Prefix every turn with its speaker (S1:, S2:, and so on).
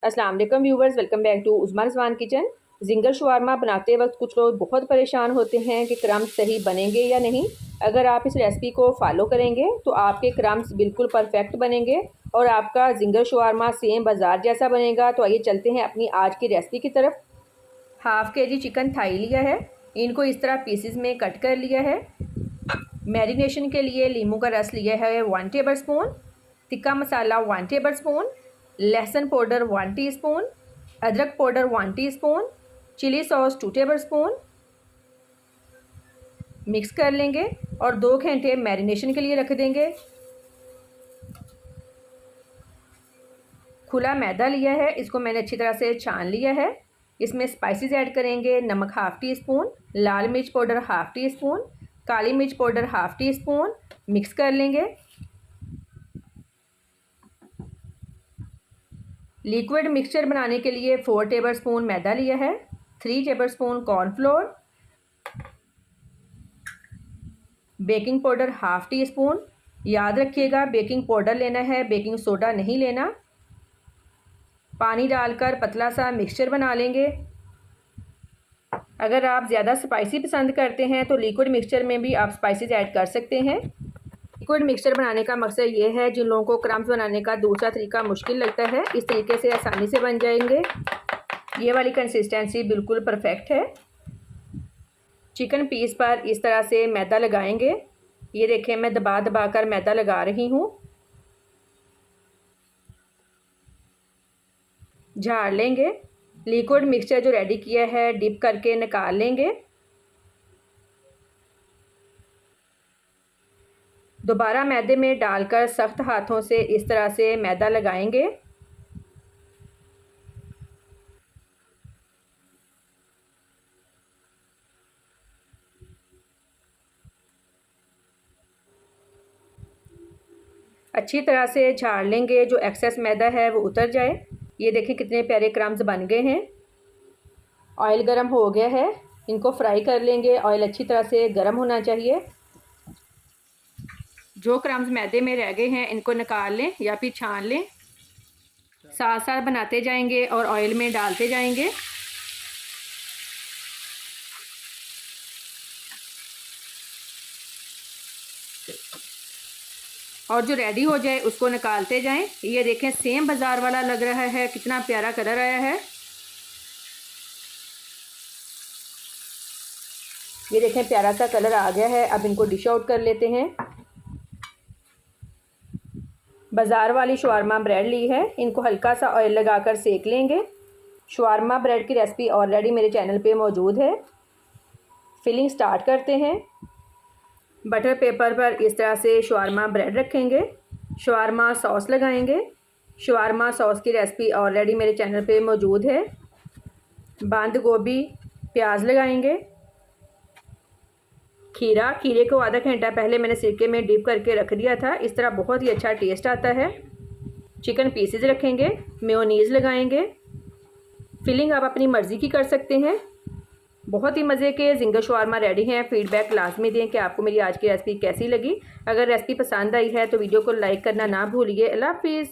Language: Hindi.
S1: अस्सलाम वालेकुम viewers, welcome back to Usma Rizwan kitchen. Zinger shawarma बनाते वक्त कुछ लोग बहुत परेशान होते हैं कि क्रम्स सही बनेंगे या नहीं। अगर आप इस रेसिपी को फॉलो करेंगे तो आपके क्रम्स बिल्कुल परफेक्ट बनेंगे और आपका जिंगर शवारमा सेम बाज़ार जैसा बनेगा। तो आइए चलते हैं अपनी आज की रेसिपी की तरफ। हाफ़ के जी चिकन थाई लिया है, इनको इस तरह पीसेस में कट कर लिया है। मैरिनेशन के लिए लीमू का रस लिया है 1 tablespoon, tikka masala 1 tablespoon, लहसुन पाउडर 1 टीस्पून, अदरक पाउडर 1 टीस्पून, chilli sauce 2 tablespoon. Mix कर लेंगे और 2 घंटे मैरिनेशन के लिए रख देंगे। खुला मैदा लिया है, इसको मैंने अच्छी तरह से छान लिया है। इसमें स्पाइसेस ऐड करेंगे। नमक 1/2 टीस्पून, लाल मिर्च पाउडर 1/2 टीस्पून, काली मिर्च पाउडर 1/2 टीस्पून। मिक्स कर लेंगे। लिक्विड मिक्सचर बनाने के लिए 4 टेबल स्पून मैदा लिया है, 3 table spoon cornflour, baking powder 1/2 teaspoon. याद रखिएगा बेकिंग पाउडर लेना है, बेकिंग सोडा नहीं लेना। पानी डालकर पतला सा मिक्सचर बना लेंगे। अगर आप ज़्यादा स्पाइसी पसंद करते हैं तो लिक्विड मिक्सचर में भी आप स्पाइसेस ऐड कर सकते हैं। लिक्विड मिक्सचर बनाने का मकसद ये है, जिन लोगों को क्रम्स बनाने का दूसरा तरीका मुश्किल लगता है, इस तरीके से आसानी से बन जाएंगे। ये वाली कंसिस्टेंसी बिल्कुल परफेक्ट है। चिकन पीस पर इस तरह से मैदा लगाएंगे। ये देखें, मैं दबा दबा कर मैदा लगा रही हूँ। झाड़ लेंगे। लिक्विड मिक्सचर जो रेडी किया है डिप करके निकाल लेंगे। दोबारा मैदे में डालकर सख्त हाथों से इस तरह से मैदा लगाएंगे। अच्छी तरह से झाड़ लेंगे, जो एक्सेस मैदा है वो उतर जाए। ये देखें कितने प्यारे क्रम्स बन गए हैं। ऑयल गरम हो गया है, इनको फ्राई कर लेंगे। ऑयल अच्छी तरह से गरम होना चाहिए। जो क्रम्स मैदे में रह गए हैं इनको निकाल लें या फिर छान लें। साथ साथ बनाते जाएंगे और ऑयल में डालते जाएंगे। और जो रेडी हो जाए उसको निकालते जाएं। ये देखें सेम बाज़ार वाला लग रहा है, कितना प्यारा कलर आया है। ये देखें प्यारा सा कलर आ गया है। अब इनको डिश आउट कर लेते हैं। बाज़ार वाली शवारमा ब्रेड ली है, इनको हल्का सा ऑयल लगाकर सेक लेंगे। शवारमा ब्रेड की रेसिपी ऑलरेडी मेरे चैनल पे मौजूद है। फिलिंग स्टार्ट करते हैं। बटर पेपर पर इस तरह से शवारमा ब्रेड रखेंगे। शवारमा सॉस लगाएंगे। शवारमा सॉस की रेसिपी ऑलरेडी मेरे चैनल पे मौजूद है। बंद गोभी, प्याज लगाएंगे। खीरे को आधा घंटा पहले मैंने सिरके में डिप करके रख दिया था। इस तरह बहुत ही अच्छा टेस्ट आता है। चिकन पीसेस रखेंगे। मेयोनीज़ लगाएंगे। फिलिंग आप अपनी मर्ज़ी की कर सकते हैं। बहुत ही मज़े के जिंगर शवारमा रेडी हैं। फीडबैक लाजमी दें कि आपको मेरी आज की रेसिपी कैसी लगी। अगर रेसिपी पसंद आई है तो वीडियो को लाइक करना ना भूलिए। अल्लाह हाफिज़।